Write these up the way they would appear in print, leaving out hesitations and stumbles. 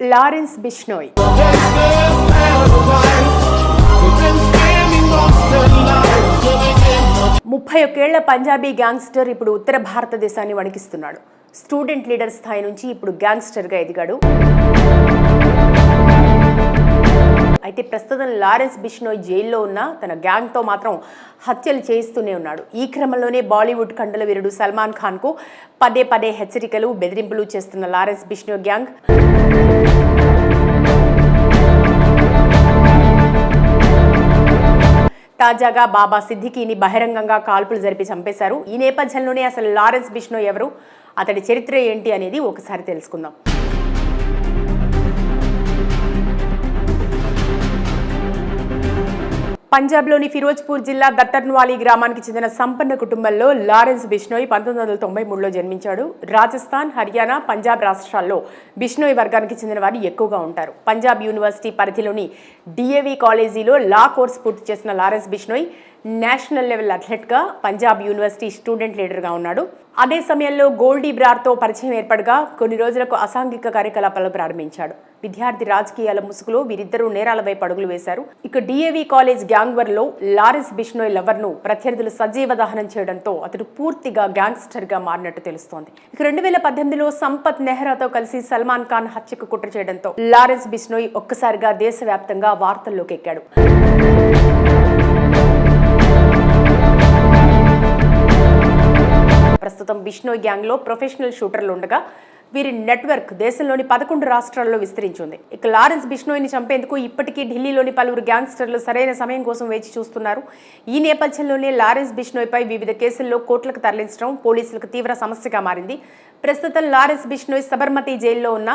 Lawrence Bishnoi. ముప్పై ఒక్కేళ్ల Punjabi gangster ఇప్పుడు ఉత్తర భారతదేశాన్ని వణికిస్తున్నాడు. స్టూడెంట్ లీడర్ స్థాయి నుంచి ఇప్పుడు గ్యాంగ్స్టర్గా ఎదిగాడు. అయితే ప్రస్తుతం లారెన్స్ బిష్నోయ్ జైల్లో ఉన్న తన గ్యాంగ్తో మాత్రం హత్యలు చేయిస్తూనే ఉన్నాడు. ఈ క్రమంలోనే బాలీవుడ్ కండల వీరుడు సల్మాన్ ఖాన్కు పదే పదే హెచ్చరికలు, బెదిరింపులు చేస్తున్న లారెన్స్ బిష్నోయ్ గ్యాంగ్ తాజాగా బాబా సిద్దికీని బహిరంగంగా కాల్పులు జరిపి చంపేశారు. ఈ నేపథ్యంలోనే అసలు లారెన్స్ బిష్నోయ్ ఎవరు, అతడి చరిత్ర ఏంటి అనేది ఒకసారి తెలుసుకుందాం. పంజాబ్లోని ఫిరోజ్పూర్ జిల్లా దత్తర్న్వాలి గ్రామానికి చెందిన సంపన్న కుటుంబంలో లారెన్స్ బిష్నోయ్ 1993లో జన్మించాడు. రాజస్థాన్, హర్యానా, పంజాబ్ రాష్ట్రాల్లో బిష్నోయ్ వర్గానికి చెందిన వారు ఎక్కువగా ఉంటారు. పంజాబ్ యూనివర్సిటీ పరిధిలోని డిఏవి కాలేజీలో లా కోర్సు పూర్తి చేసిన లారెన్స్ బిష్నోయ్ నేషనల్ లెవెల్ అథ్లెట్గా, పంజాబ్ యూనివర్సిటీ స్టూడెంట్ లీడర్గా ఉన్నాడు. అదే సమయంలో గోల్డీ బ్రార్తో పరిచయం ఏర్పడగా కొన్ని రోజులకు అసాంఘిక కార్యకలాపాలు ప్రారంభించాడు. విద్యార్థి రాజకీయాల ముసుగులో వీరిద్దరూ నేరాల వైపు అడుగులు వేశారు. ఇక డిఏవి కాలేజ్ గ్యాంగ్ వార్లో లారెన్స్ బిష్నోయ్ లవర్ను ప్రత్యర్థులు సజీవ దహనం చేయడంతో అతడు పూర్తిగా గ్యాంగ్స్టర్గా మారినట్టు తెలుస్తోంది. ఇక 2018లో సంపత్ నెహ్రాతో కలిసి సల్మాన్ ఖాన్ హత్యకు కుట్ర చేయడంతో లారెన్స్ బిష్నోయ్ ఒక్కసారిగా దేశవ్యాప్తంగా వార్తల్లోకి ఎక్కాడు. ప్రస్తుతం బిష్నోయ్ గ్యాంగ్లో ప్రొఫెషనల్ షూటర్లు ఉండగా వీరి నెట్వర్క్ దేశంలోని 11 రాష్ట్రాల్లో విస్తరించింది. ఇక లారెన్స్ బిష్నోయ్ని చంపేందుకు ఇప్పటికీ ఢిల్లీలోని పలువురు గ్యాంగ్స్టర్లు సరైన సమయం కోసం వేచి చూస్తున్నారు. ఈ నేపథ్యంలోనే లారెన్స్ బిష్నోయ్పై వివిధ కేసుల్లో కోర్టులకు తరలించడం పోలీసులకు తీవ్ర సమస్యగా మారింది. ప్రస్తుతం లారెన్స్ బిష్నోయ్ సబర్మతి జైల్లో ఉన్న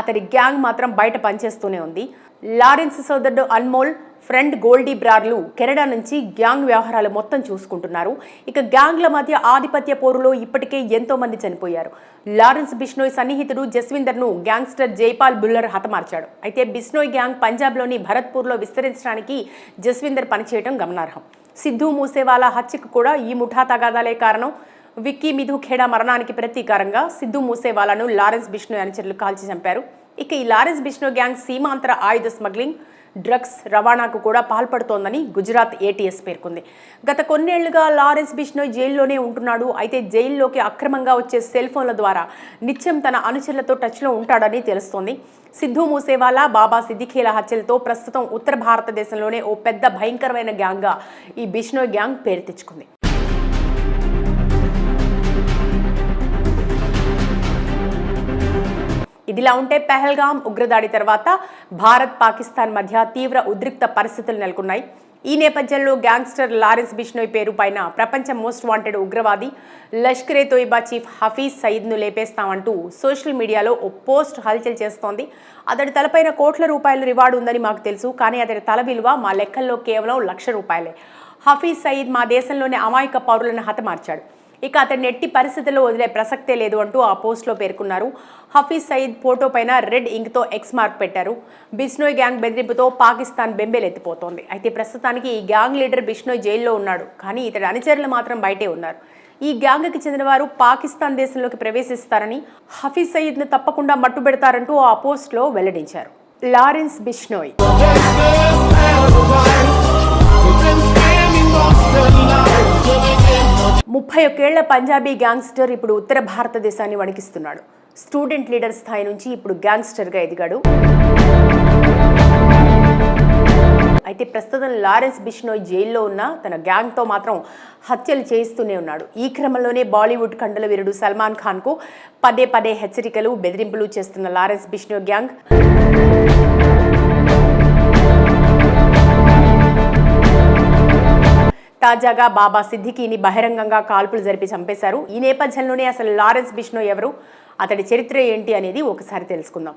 అతడి గ్యాంగ్ మాత్రం బయట పనిచేస్తూనే ఉంది. లారెన్స్ సోదరుడు అన్మోల్, ఫ్రెండ్ గోల్డీ బ్రార్లు కెనడా నుంచి గ్యాంగ్ వ్యవహారాలు మొత్తం చూసుకుంటున్నారు. ఇక గ్యాంగ్ల మధ్య ఆధిపత్య పోరులో ఇప్పటికే ఎంతో మంది చనిపోయారు. లారెన్స్ బిష్నోయ్ సన్నిహితుడు జస్విందర్ను గ్యాంగ్స్టర్ జైపాల్ బుల్లర్ హతమార్చాడు. అయితే బిష్నోయ్ గ్యాంగ్ పంజాబ్లోని భరత్పూర్లో విస్తరించడానికి జస్విందర్ పనిచేయడం గమనార్హం. సిద్ధూ మూసేవాలా హత్యకు కూడా ఈ ముఠా తగాదాలే కారణం. విక్కీ మిధు ఖేడా మరణానికి ప్రతీకారంగా సిద్ధూ మూసేవాలాను లారెన్స్ బిష్నోయ్ అనుచరులు కాల్చి చంపారు. ఇక ఈ లారెన్స్ బిష్నోయ్ గ్యాంగ్ సీమాంతర ఆయుధ స్మగ్లింగ్, డ్రగ్స్ రవాణాకు కూడా పాల్పడుతోందని గుజరాత్ ఏటీఎస్ పేర్కొంది. గత కొన్నేళ్లుగా లారెన్స్ బిష్నోయ్ జైల్లోనే ఉంటున్నాడు. అయితే జైల్లోకి అక్రమంగా వచ్చే సెల్ ఫోన్ల ద్వారా నిత్యం తన అనుచరులతో టచ్లో ఉంటాడని తెలుస్తోంది. సిద్ధూ మూసేవాలా, బాబా సిద్దికీల హత్యలతో ప్రస్తుతం ఉత్తర భారతదేశంలోనే ఓ పెద్ద భయంకరమైన గ్యాంగ్గా ఈ బిష్నోయ్ గ్యాంగ్ పేరు తెచ్చుకుంది. ఇదిలా ఉంటే పెహల్గాం ఉగ్రదాడి తర్వాత భారత్, పాకిస్తాన్ మధ్య తీవ్ర ఉద్రిక్త పరిస్థితులు నెలకొన్నాయి. ఈ నేపథ్యంలో గ్యాంగ్స్టర్ లారెన్స్ బిష్నోయ్ పేరు పైన ప్రపంచ మోస్ట్ వాంటెడ్ ఉగ్రవాది లష్కరే తోయిబా చీఫ్ హఫీజ్ సయీద్ను లేపేస్తామంటూ సోషల్ మీడియాలో ఓ పోస్ట్ హల్చల్ చేస్తోంది. అతడి తలపైన కోట్ల రూపాయల రివార్డు ఉందని మాకు తెలుసు, కానీ అతడి తల విలువ మా లెక్కల్లో కేవలం ₹1,00,000. హఫీజ్ సయీద్ మా దేశంలోని అమాయక పౌరులను హతమార్చాడు. ఇక అతన్ని ఎట్టి పరిస్థితుల్లో వదిలే ప్రసక్తే లేదు అంటూ ఆ పోస్ట్లో పేర్కొన్నారు. హఫీజ్ సయీద్ ఫోటో పైన రెడ్ ఇంక్తో ఎక్స్ మార్క్ పెట్టారు. బిష్నోయ్ గ్యాంగ్ బెదిరింపుతో పాకిస్తాన్ బెంబేలెత్తిపోతోంది. అయితే ప్రస్తుతానికి ఈ గ్యాంగ్ లీడర్ బిష్నోయ్ జైల్లో ఉన్నాడు, కానీ ఇతడి అనుచరులు మాత్రం బయటే ఉన్నారు. ఈ గ్యాంగ్కి చెందిన వారు పాకిస్తాన్ దేశంలోకి ప్రవేశిస్తారని, హఫీజ్ సయీద్ను తప్పకుండా మట్టుబెడతారంటూ ఆ పోస్ట్లో వెల్లడించారు. లారెన్స్ బిష్నోయ్ 31 పంజాబీ గ్యాంగ్స్టర్ ఇప్పుడు ఉత్తర భారతదేశాన్ని వణికిస్తున్నాడు. స్టూడెంట్ లీడర్ స్థాయి నుంచి ఇప్పుడు గ్యాంగ్స్టర్గా ఎదిగాడు. అయితే ప్రస్తుతం లారెన్స్ బిష్నోయ్ జైల్లో ఉన్న తన గ్యాంగ్తో మాత్రం హత్యలు చేయిస్తూనే ఉన్నాడు. ఈ క్రమంలోనే బాలీవుడ్ కండల వీరుడు సల్మాన్ ఖాన్కు పదే పదే హెచ్చరికలు, బెదిరింపులు చేస్తున్న లారెన్స్ బిష్నోయ్ గ్యాంగ్ తాజాగా బాబా సిద్దికీని బహిరంగంగా కాల్పులు జరిపి చంపేశారు. ఈ నేపథ్యంలోనే అసలు లారెన్స్ బిష్నోయ్ ఎవరు, అతడి చరిత్ర ఏంటి అనేది ఒకసారి తెలుసుకుందాం.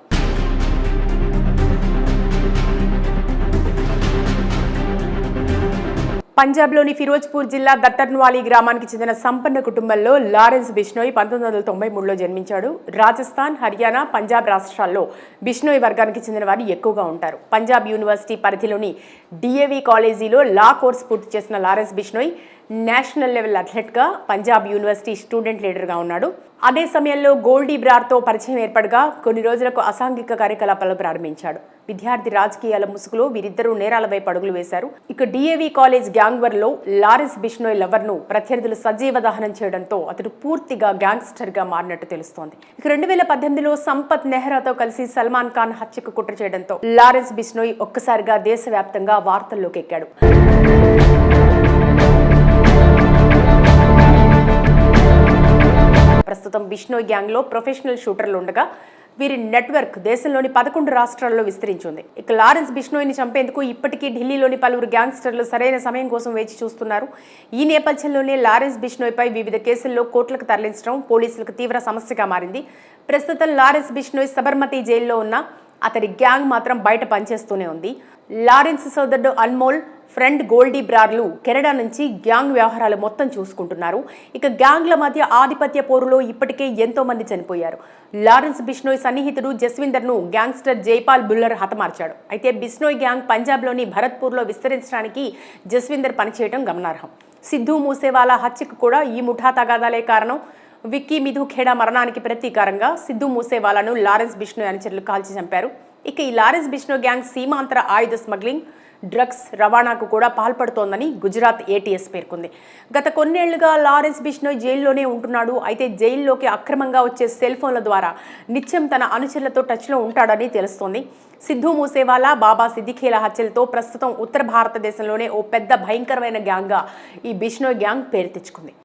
పంజాబ్లోని ఫిరోజ్పూర్ జిల్లా దత్తర్న్వాలి గ్రామానికి చెందిన సంపన్న కుటుంబంలో లారెన్స్ బిష్నోయ్ 1993లో జన్మించాడు. రాజస్థాన్, హర్యానా, పంజాబ్ రాష్ట్రాల్లో బిష్నోయ్ వర్గానికి చెందిన వారు ఎక్కువగా ఉంటారు. పంజాబ్ యూనివర్సిటీ పరిధిలోని డిఏవి కాలేజీలో లా కోర్సు పూర్తి చేసిన లారెన్స్ బిష్నోయ్ నేషనల్ లెవెల్ అథ్లెట్గా పంజాబ్ యూనివర్సిటీ స్టూడెంట్ లీడర్గా ఉన్నాడు. అదే సమయంలో గోల్డీ బ్రార్తో పరిచయం ఏర్పడగా కొన్ని రోజులకు అసాంఘిక కార్యకలాపాలు ప్రారంభించాడు. విద్యార్థి రాజకీయాల ముసుగులో వీరిద్దరూ నేరాల వైపు అడుగులు వేశారు. ఇక డిఏవి కాలేజ్ గ్యాంగ్ వార్లో లారెన్స్ బిష్నోయ్ లవర్ను ప్రత్యర్థులు సజీవ దహనం చేయడంతో అతడు పూర్తిగా గ్యాంగ్స్టర్గా మారినట్టు తెలుస్తోంది. ఇక 2018లో సంపత్ నెహ్రాతో కలిసి సల్మాన్ ఖాన్ హత్యకు కుట్ర చేయడంతో లారెన్స్ బిష్నోయ్ ఒక్కసారిగా దేశవ్యాప్తంగా వార్తల్లోకి ఎక్కాడు. ప్రస్తుతం బిష్నోయ్ గ్యాంగ్లో ప్రొఫెషనల్ షూటర్లు ఉండగా వీరి నెట్వర్క్ దేశంలోని 11 రాష్ట్రాల్లో విస్తరించింది. ఇక లారెన్స్ బిష్నోయ్ని చంపేందుకు ఇప్పటికీ ఢిల్లీలోని పలువురు గ్యాంగ్స్టర్లు సరైన సమయం కోసం వేచి చూస్తున్నారు. ఈ నేపథ్యంలోనే లారెన్స్ బిష్నోయ్పై వివిధ కేసుల్లో కోర్టులకు తరలించడం పోలీసులకు తీవ్ర సమస్యగా మారింది. ప్రస్తుతం లారెన్స్ బిష్నోయ్ సబర్మతి జైల్లో ఉన్న అతడి గ్యాంగ్ మాత్రం బయట పనిచేస్తూనే ఉంది. లారెన్స్ సోదరుడు అన్మోల్, ఫ్రెండ్ గోల్డీ బ్రార్లు కెనడా నుంచి గ్యాంగ్ వ్యవహారాలు మొత్తం చూసుకుంటున్నారు. ఇక గ్యాంగ్ల మధ్య ఆధిపత్య పోరులో ఇప్పటికే ఎంతో మంది చనిపోయారు. లారెన్స్ బిష్నోయ్ సన్నిహితుడు జస్విందర్ను గ్యాంగ్స్టర్ జైపాల్ బుల్లర్ హతమార్చాడు. అయితే బిష్నోయ్ గ్యాంగ్ పంజాబ్లోని భరత్పూర్లో విస్తరించడానికి జస్విందర్ పనిచేయడం గమనార్హం. సిద్ధూ మూసేవాలా హత్యకు కూడా ఈ ముఠా తగాదాలే కారణం. విక్కీ మిధు ఖేడా మరణానికి ప్రతీకారంగా సిద్ధూ మూసేవాలాను లారెన్స్ బిష్నోయ్ అనుచరులు కాల్చి చంపారు. ఇక ఈ లారెన్స్ బిష్నోయ్ గ్యాంగ్ సీమాంతర ఆయుధ స్మగ్లింగ్, డ్రగ్స్ రవాణాకు కూడా పాల్పడుతోందని గుజరాత్ ఏటీఎస్ పేర్కొంది. గత కొన్నేళ్లుగా లారెన్స్ బిష్నోయ్ జైల్లోనే ఉంటున్నాడు. అయితే జైల్లోకి అక్రమంగా వచ్చే సెల్ ఫోన్ల ద్వారా నిత్యం తన అనుచరులతో టచ్లో ఉంటాడని తెలుస్తోంది. సిద్ధూ మూసేవాలా, బాబా సిద్దిఖేల హత్యలతో ప్రస్తుతం ఉత్తర భారతదేశంలోనే ఓ పెద్ద భయంకరమైన గ్యాంగ్గా ఈ బిష్నోయ్ గ్యాంగ్ పేరు తెచ్చుకుంది.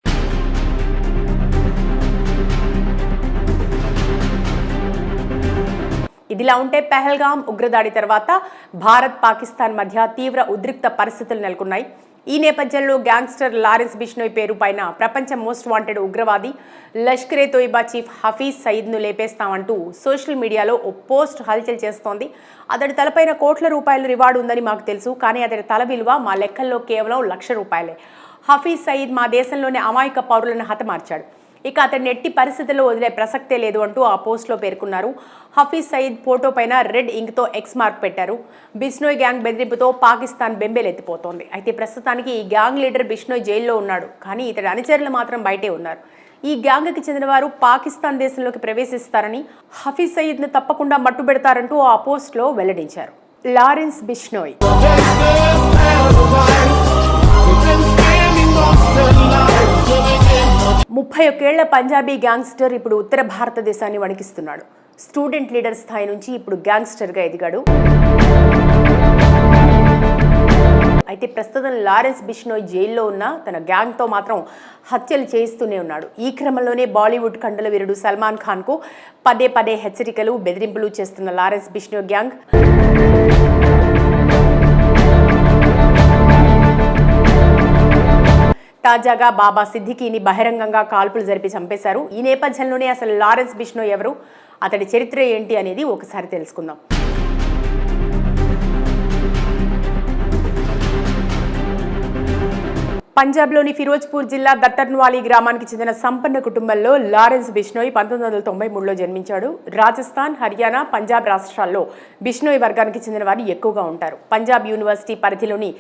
ఇదిలా ఉంటే పెహల్గాం ఉగ్రదాడి తర్వాత భారత్ పాకిస్తాన్ మధ్య తీవ్ర ఉద్రిక్త పరిస్థితులు నెలకొన్నాయి. ఈ నేపథ్యంలో గ్యాంగ్స్టర్ లారెన్స్ బిష్నోయ్ పేరు పైన ప్రపంచ మోస్ట్ వాంటెడ్ ఉగ్రవాది లష్కరే తోయిబా చీఫ్ హఫీజ్ సయీద్ను లేపేస్తామంటూ సోషల్ మీడియాలో ఓ పోస్ట్ హల్చల్ చేస్తోంది. అతడి తలపైన కోట్ల రూపాయల రివార్డు ఉందని మాకు తెలుసు, కానీ అతడి తల విలువ మా లెక్కల్లో కేవలం ₹1,00,000. హఫీజ్ సయీద్ మా దేశంలోని అమాయక పౌరులను హతమార్చాడు. ఇక అతన్ని ఎట్టి పరిస్థితుల్లో వదిలే ప్రసక్తే లేదు అంటూ ఆ పోస్ట్లో పేర్కొన్నారు. హఫీజ్ సయీద్ ఫోటో పైన రెడ్ ఇంక్తో ఎక్స్ మార్క్ పెట్టారు. బిష్నోయ్ గ్యాంగ్ బెదిరింపుతో పాకిస్తాన్ బెంబేలెత్తిపోతోంది. అయితే ప్రస్తుతానికి ఈ గ్యాంగ్ లీడర్ బిష్నోయ్ జైల్లో ఉన్నాడు, కానీ ఇతడి అనుచరులు మాత్రం బయటే ఉన్నారు. ఈ గ్యాంగ్కి చెందిన వారు పాకిస్తాన్ దేశంలోకి ప్రవేశిస్తారని, హఫీజ్ సయీద్ను తప్పకుండా మట్టుబెడతారంటూ ఆ పోస్ట్లో వెల్లడించారు. లారెన్స్ బిష్నోయ్ 31 ఏళ్ల పంజాబీ గ్యాంగ్స్టర్ ఇప్పుడు ఉత్తర భారతదేశాన్ని వణికిస్తున్నాడు. స్టూడెంట్ లీడర్ స్థాయి నుంచి ఇప్పుడు గ్యాంగ్స్టర్గా ఎదిగాడు. అయితే ప్రస్తుతం లారెన్స్ బిష్నోయ్ జైల్లో ఉన్న తన గ్యాంగ్తో మాత్రం హత్యలు చేయిస్తూనే ఉన్నాడు. ఈ క్రమంలోనే బాలీవుడ్ కండల వీరుడు సల్మాన్ ఖాన్కు పదే పదే హెచ్చరికలు, బెదిరింపులు చేస్తున్న లారెన్స్ బిష్నోయ్ గ్యాంగ్ తాజాగా బాబా సిద్దికీని బహిరంగంగా కాల్పులు జరిపి చంపేశారు. ఈ నేపథ్యంలోనే అసలు లారెన్స్ బిష్నోయ్ ఎవరు, అతడి చరిత్ర ఏంటి అనేది ఒకసారి తెలుసుకుందాం. పంజాబ్లోని ఫిరోజ్పూర్ జిల్లా దట్టర్న్వాలి గ్రామానికి చెందిన సంపన్న కుటుంబంలో లారెన్స్ బిష్నోయ్ 1993లో జన్మించాడు. రాజస్థాన్, హర్యానా, పంజాబ్ రాష్ట్రాల్లో బిష్నోయ్ వర్గానికి చెందిన వారు ఎక్కువగా ఉంటారు. పంజాబ్ యూనివర్సిటీ పరిధిలోని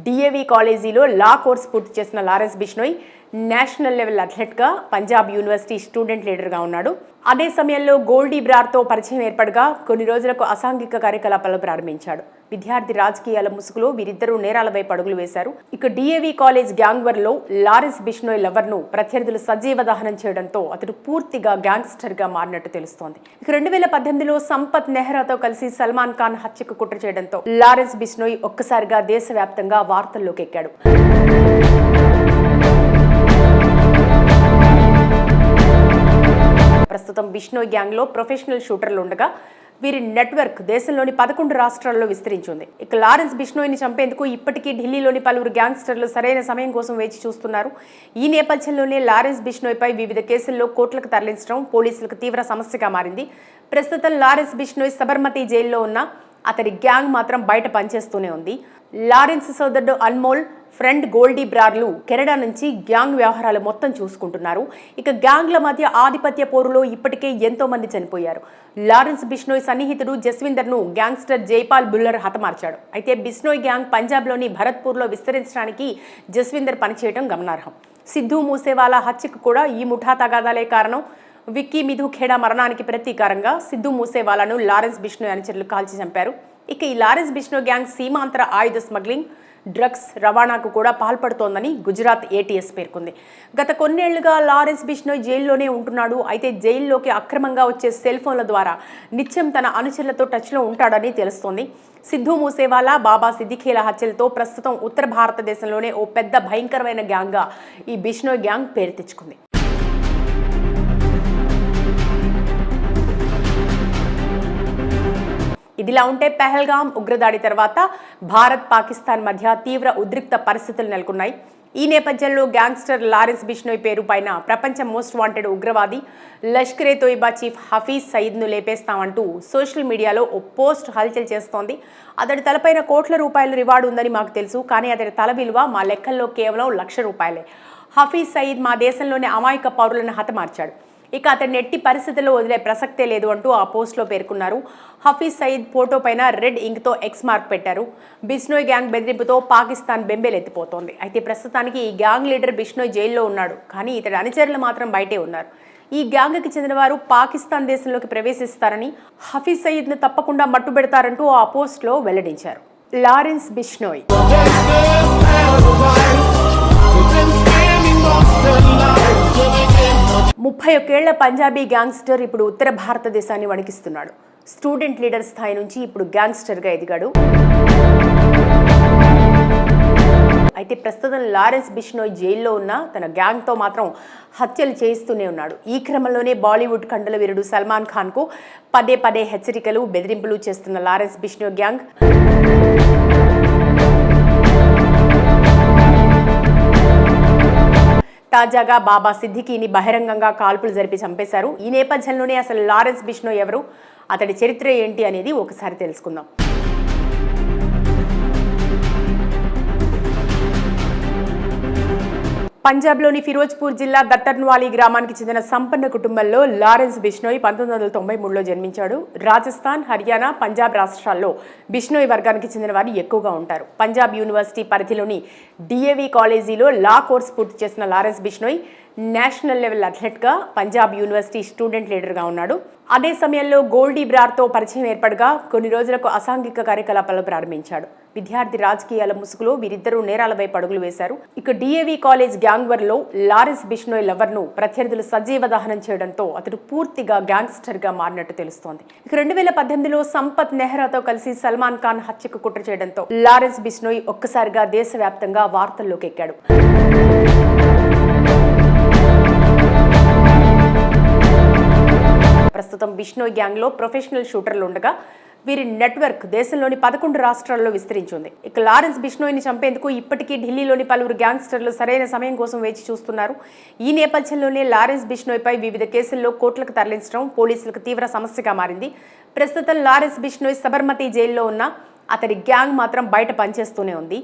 డిఏవి కాలేజీలో లా కోర్సు పూర్తి చేసిన లారెన్స్ బిష్నోయ్ నేషనల్ లెవెల్ అథ్లెట్గా పంజాబ్ యూనివర్సిటీ స్టూడెంట్ లీడర్గా ఉన్నాడు. అదే సమయంలో గోల్డీ బ్రార్తో పరిచయం ఏర్పడగా కొన్ని రోజులకు అసాంఘిక కార్యకలాపాలు ప్రారంభించాడు. విద్యార్థి రాజకీయాల ముసుగులో వీరిద్దరూ నేరాల వైపు అడుగులు వేశారు. ఇక డిఏవి కాలేజ్ గ్యాంగ్ వార్లో లారెన్స్ బిష్నోయ్ లవర్ను ప్రత్యర్థులు సజీవ దహనం చేయడంతో అతడు పూర్తిగా గ్యాంగ్స్టర్గా మారినట్టు తెలుస్తోంది. ఇక 2018లో సంపత్ నెహ్రాతో కలిసి సల్మాన్ ఖాన్ హత్యకు కుట్ర చేయడంతో లారెన్స్ బిష్నోయ్ ఒక్కసారిగా దేశవ్యాప్తంగా వార్తల్లోకి ఎక్కాడు. ప్రస్తుతం బిష్నోయ్ గ్యాంగ్లో ప్రొఫెషనల్ షూటర్లు ఉండగా వీరి నెట్వర్క్ దేశంలోని 11 రాష్ట్రాల్లో విస్తరించింది. ఇక లారెన్స్ బిష్నోయ్ని చంపేందుకు ఇప్పటికీ ఢిల్లీలోని పలువురు గ్యాంగ్స్టర్లు సరైన సమయం కోసం వేచి చూస్తున్నారు. ఈ నేపథ్యంలోనే లారెన్స్ బిష్నోయ్పై వివిధ కేసుల్లో కోర్టులకు తరలించడం పోలీసులకు తీవ్ర సమస్యగా మారింది. ప్రస్తుతం లారెన్స్ బిష్నోయ్ సబర్మతి జైల్లో ఉన్న అతడి గ్యాంగ్ మాత్రం బయట పనిచేస్తూనే ఉంది. లారెన్స్ సోదరుడు అన్మోల్, ఫ్రెండ్ గోల్డీ బ్రార్లు కెనడా నుంచి గ్యాంగ్ వ్యవహారాలు మొత్తం చూసుకుంటున్నారు. ఇక గ్యాంగ్ల మధ్య ఆధిపత్య పోరులో ఇప్పటికే ఎంతో మంది చనిపోయారు. లారెన్స్ బిష్నోయ్ సన్నిహితుడు జస్విందర్ను గ్యాంగ్స్టర్ జైపాల్ బుల్లర్ హతమార్చాడు. అయితే బిష్నోయ్ గ్యాంగ్ పంజాబ్లోని భరత్పూర్లో విస్తరించడానికి జస్విందర్ పనిచేయడం గమనార్హం. సిద్ధూ మూసేవాలా హత్యకు కూడా ఈ ముఠా తగాదాలే కారణం. విక్కీ మిధు ఖేడా మరణానికి ప్రతీకారంగా సిద్ధూ మూసేవాలాను లారెన్స్ బిష్నోయ్ అనుచరులు కాల్చి చంపారు. ఇక ఈ లారెన్స్ బిష్నోయ్ గ్యాంగ్ సీమాంతర ఆయుధ స్మగ్లింగ్, డ్రగ్స్ రవాణాకు కూడా పాల్పడుతోందని గుజరాత్ ఏటీఎస్ పేర్కొంది. గత కొన్నేళ్లుగా లారెన్స్ బిష్నోయ్ జైల్లోనే ఉంటున్నాడు. అయితే జైల్లోకి అక్రమంగా వచ్చే సెల్ ఫోన్ల ద్వారా నిత్యం తన అనుచరులతో టచ్లో ఉంటాడని తెలుస్తోంది. సిద్ధూ మూసేవాలా, బాబా సిద్దిఖేల హత్యలతో ప్రస్తుతం ఉత్తర భారతదేశంలోనే ఓ పెద్ద భయంకరమైన గ్యాంగ్గా ఈ బిష్నోయ్ గ్యాంగ్ పేరు తెచ్చుకుంది. ఇదిలా ఉంటే పెహల్గాం ఉగ్రదాడి తర్వాత భారత్ పాకిస్తాన్ మధ్య తీవ్ర ఉద్రిక్త పరిస్థితులు నెలకొన్నాయి. ఈ నేపథ్యంలో గ్యాంగ్స్టర్ లారెన్స్ బిష్నోయ్ పేరు పైన ప్రపంచ మోస్ట్ వాంటెడ్ ఉగ్రవాది లష్కరే తోయిబా చీఫ్ హఫీజ్ సయీద్ను లేపేస్తామంటూ సోషల్ మీడియాలో ఓ పోస్ట్ హల్చల్ చేస్తోంది. అతడి తలపైన కోట్ల రూపాయల రివార్డు ఉందని మాకు తెలుసు, కానీ అతడి తల విలువ మా లెక్కల్లో కేవలం ₹1,00,000. హఫీజ్ సయీద్ మా దేశంలోని అమాయక పౌరులను హతమార్చాడు. ఇక అతన్ని ఎట్టి పరిస్థితుల్లో వదిలే ప్రసక్తే లేదు అంటూ ఆ పోస్ట్లో పేర్కొన్నారు. హఫీజ్ సయీద్ ఫోటో పైన రెడ్ ఇంక్తో ఎక్స్ మార్క్ పెట్టారు. బిష్నోయ్ గ్యాంగ్ బెదిరింపుతో పాకిస్తాన్ బెంబేలెత్తిపోతోంది. అయితే ప్రస్తుతానికి ఈ గ్యాంగ్ లీడర్ బిష్నోయ్ జైల్లో ఉన్నాడు, కానీ ఇతడి అనుచరులు మాత్రం బయటే ఉన్నారు. ఈ గ్యాంగ్కి చెందిన వారు పాకిస్తాన్ దేశంలోకి ప్రవేశిస్తారని, హఫీజ్ సయీద్ను తప్పకుండా మట్టుబెడతారంటూ ఆ పోస్ట్లో వెల్లడించారు. లారెన్స్ బిష్నోయ్ 31 ఏళ్ల పంజాబీ గ్యాంగ్స్టర్ ఇప్పుడు ఉత్తర భారతదేశాన్ని వణికిస్తున్నాడు. స్టూడెంట్ లీడర్ స్థాయి నుంచి ఇప్పుడు గ్యాంగ్స్టర్గా ఎదిగాడు. అయితే ప్రస్తుతం లారెన్స్ బిష్నోయ్ జైల్లో ఉన్న తన గ్యాంగ్తో మాత్రం హత్యలు చేయిస్తూనే ఉన్నాడు. ఈ క్రమంలోనే బాలీవుడ్ కండల వీరుడు సల్మాన్ ఖాన్కు పదే పదే హెచ్చరికలు, బెదిరింపులు చేస్తున్న లారెన్స్ బిష్నోయ్ గ్యాంగ్ తాజాగా బాబా సిద్దికీని బహిరంగంగా కాల్పులు జరిపి చంపేశారు. ఈ నేపథ్యంలోనే అసలు లారెన్స్ బిష్నోయ్ ఎవరు, అతడి చరిత్ర ఏంటి అనేది ఒకసారి తెలుసుకుందాం. పంజాబ్లోని ఫిరోజ్పూర్ జిల్లా దట్టర్న్వాలి గ్రామానికి చెందిన సంపన్న కుటుంబంలో లారెన్స్ బిష్నోయ్ 1993లో జన్మించాడు. రాజస్థాన్, హర్యానా, పంజాబ్ రాష్ట్రాల్లో బిష్నోయ్ వర్గానికి చెందిన వారు ఎక్కువగా ఉంటారు. పంజాబ్ యూనివర్సిటీ పరిధిలోని డిఏవి కాలేజీలో లా కోర్స్ పూర్తి చేసిన లారెన్స్ బిష్నోయ్ నేషనల్ లెవెల్ అథ్లెట్గా, పంజాబ్ యూనివర్సిటీ స్టూడెంట్ లీడర్గా ఉన్నాడు. అదే సమయంలో గోల్డీ బ్రార్తో పరిచయం ఏర్పడగా కొన్ని రోజులకు అసాంఘిక కార్యకలాపాలు ప్రారంభించాడు. విద్యార్థి రాజకీయాల ముసుగులో వీరిద్దరూ నేరాల వైపు అడుగులు వేశారు. ఇక డిఏవి కాలేజ్ గ్యాంగ్ వార్లో లారెన్స్ బిష్నోయ్ లవర్ను ప్రత్యర్థులు సజీవ దహనం చేయడంతో అతడు పూర్తిగా గ్యాంగ్స్టర్గా మారినట్టు తెలుస్తోంది. ఇక 2018లో సంపత్ నెహ్రాతో కలిసి సల్మాన్ ఖాన్ హత్యకు కుట్ర చేయడంతో లారెన్స్ బిష్నోయ్ ఒక్కసారిగా దేశవ్యాప్తంగా వార్తల్లోకి ఎక్కాడు. ప్రస్తుతం బిష్నోయ్ గ్యాంగ్లో ప్రొఫెషనల్ షూటర్లు ఉండగా వీరి నెట్వర్క్ దేశంలోని 11 రాష్ట్రాల్లో విస్తరించింది. ఇక లారెన్స్ బిష్నోయ్ని చంపేందుకు ఇప్పటికీ ఢిల్లీలోని పలువురు గ్యాంగ్స్టర్లు సరైన సమయం కోసం వేచి చూస్తున్నారు. ఈ నేపథ్యంలోనే లారెన్స్ బిష్నోయ్పై వివిధ కేసుల్లో కోర్టులకు తరలించడం పోలీసులకు తీవ్ర సమస్యగా మారింది. ప్రస్తుతం లారెన్స్ బిష్నోయ్ సబర్మతి జైల్లో ఉన్న అతడి గ్యాంగ్ మాత్రం బయట పనిచేస్తూనే ఉంది.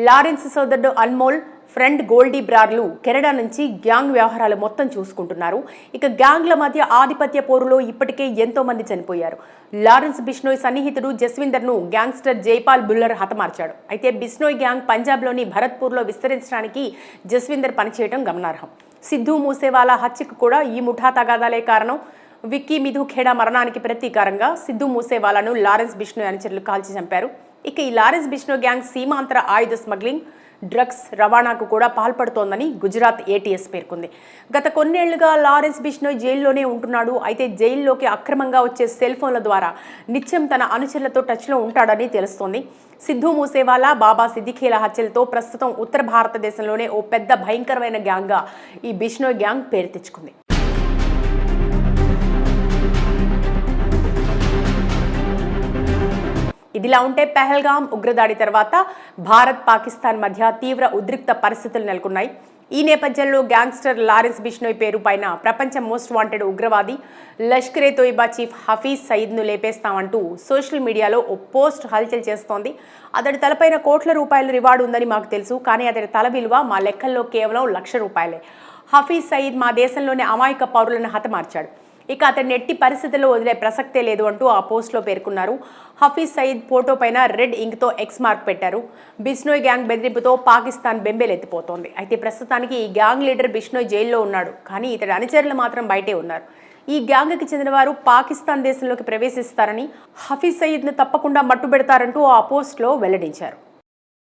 లారెన్స్ సోదరుడు అన్మోల్, ఫ్రెండ్ గోల్డీ బ్రార్లు కెనడా నుంచి గ్యాంగ్ వ్యవహారాలు మొత్తం చూసుకుంటున్నారు. ఇక గ్యాంగ్ల మధ్య ఆధిపత్య పోరులో ఇప్పటికే ఎంతో మంది చనిపోయారు. లారెన్స్ బిష్నోయ్ సన్నిహితుడు జస్విందర్ను గ్యాంగ్స్టర్ జైపాల్ బుల్లర్ హతమార్చాడు. అయితే బిష్నోయ్ గ్యాంగ్ పంజాబ్లోని భరత్పూర్లో విస్తరించడానికి జస్విందర్ పనిచేయడం గమనార్హం. సిద్ధూ మూసేవాలా హత్యకు కూడా ఈ ముఠా తగాదాలే కారణం. విక్కీ మిధు ఖేడా మరణానికి ప్రతీకారంగా సిద్ధూ మూసేవాలాను లారెన్స్ బిష్నోయ్ అనుచరులు కాల్చి చంపారు. ఇక ఈ లారెన్స్ బిష్నోయ్ గ్యాంగ్ సీమాంతర ఆయుధ స్మగ్లింగ్, డ్రగ్స్ రవాణాకు కూడా పాల్పడుతోందని గుజరాత్ ఏటీఎస్ పేర్కొంది. గత కొన్నేళ్లుగా లారెన్స్ బిష్నోయ్ జైల్లోనే ఉంటున్నాడు. అయితే జైల్లోకి అక్రమంగా వచ్చే సెల్ ఫోన్ల ద్వారా నిత్యం తన అనుచరులతో టచ్లో ఉంటాడని తెలుస్తోంది. సిద్ధూ మూసేవాలా, బాబా సిద్దిఖేల హత్యలతో ప్రస్తుతం ఉత్తర భారతదేశంలోనే ఓ పెద్ద భయంకరమైన గ్యాంగ్గా ఈ బిష్నోయ్ గ్యాంగ్ పేరు తెచ్చుకుంది. ఇదిలా ఉంటే పెహల్గాం ఉగ్రదాడి తర్వాత భారత్ పాకిస్తాన్ మధ్య తీవ్ర ఉద్రిక్త పరిస్థితులు నెలకొన్నాయి. ఈ నేపథ్యంలో గ్యాంగ్స్టర్ లారెన్స్ బిష్నోయ్ పేరు పైన ప్రపంచ మోస్ట్ వాంటెడ్ ఉగ్రవాది లష్కరే తోయిబా చీఫ్ హఫీజ్ సయీద్ను లేపేస్తామంటూ సోషల్ మీడియాలో ఓ పోస్ట్ హల్చల్ చేస్తోంది. అతడి తలపైన కోట్ల రూపాయల రివార్డు ఉందని మాకు తెలుసు, కానీ అతడి తల విలువ మా లెక్కల్లో కేవలం ₹1,00,000. హఫీజ్ సయీద్ మా దేశంలోని అమాయక పౌరులను హతమార్చాడు. ఇక అతన్ని ఎట్టి పరిస్థితుల్లో వదిలే ప్రసక్తే లేదు అంటూ ఆ పోస్ట్లో పేర్కొన్నారు. హఫీజ్ సయీద్ ఫోటో పైన రెడ్ ఇంక్తో ఎక్స్ మార్క్ పెట్టారు. బిష్నోయ్ గ్యాంగ్ బెదిరింపుతో పాకిస్తాన్ బెంబేలెత్తిపోతోంది. అయితే ప్రస్తుతానికి ఈ గ్యాంగ్ లీడర్ బిష్నోయ్ జైల్లో ఉన్నాడు, కానీ ఇతడి అనుచరులు మాత్రం బయటే ఉన్నారు. ఈ గ్యాంగ్కి చెందిన వారు పాకిస్తాన్ దేశంలోకి ప్రవేశిస్తారని, హఫీజ్ సయీద్ను తప్పకుండా మట్టుబెడతారంటూ ఆ పోస్ట్లో వెల్లడించారు.